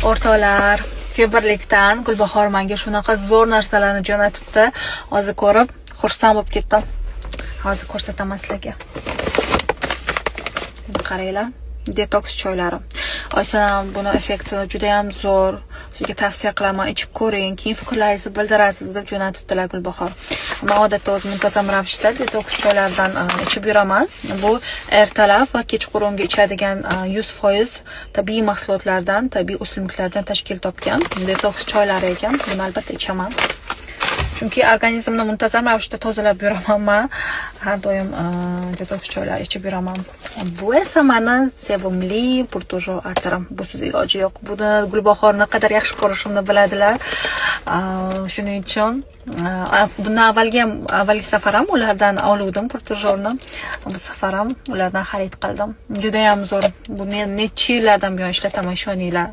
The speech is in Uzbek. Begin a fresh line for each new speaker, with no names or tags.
o'rtoqlar, febrlikdan Gulbahor menga shunaqa zo'r narsalarni jo'natibdi. Hozir ko'rib, xursand bo'lib ketdim. Hozir ko'rsataman sizlarga. Qaranglar, detoks choylari. Oysanam buni effekti juda ham zo'r. Sizga tavsiya qilaman, ichib ko'ring, keyin fikrlaringizni bildirasiz deb jo'natibdilar Gulbahor. Men odatda o'zim muntazam ravishda detoks choylardan ichib yuraman. Bu ertalab va kechqurunga ichadigan 100% tabiiy mahsulotlardan, tabiiy o'simliklardan tashkil topgan detoks choylari ekan. Buni albatta ichaman. Chunki organizmni muntazam ravishda tozalab yuraman men. Har doim detoks choylar ichib yuraman. Bu esa meni sevimli purtujo arterim. Busiz iloji yo'q. Buni Gulbahor naqadar yaxshi ko'rishimni biladilar. Shuning uchun bundan avvalgi safaram ulardan oluvdim purtujorni. Bu safaram ulardan xarid qildim. Juda ham zo'r. Buni necha yillardan buyon ishlataman, ishoninglar.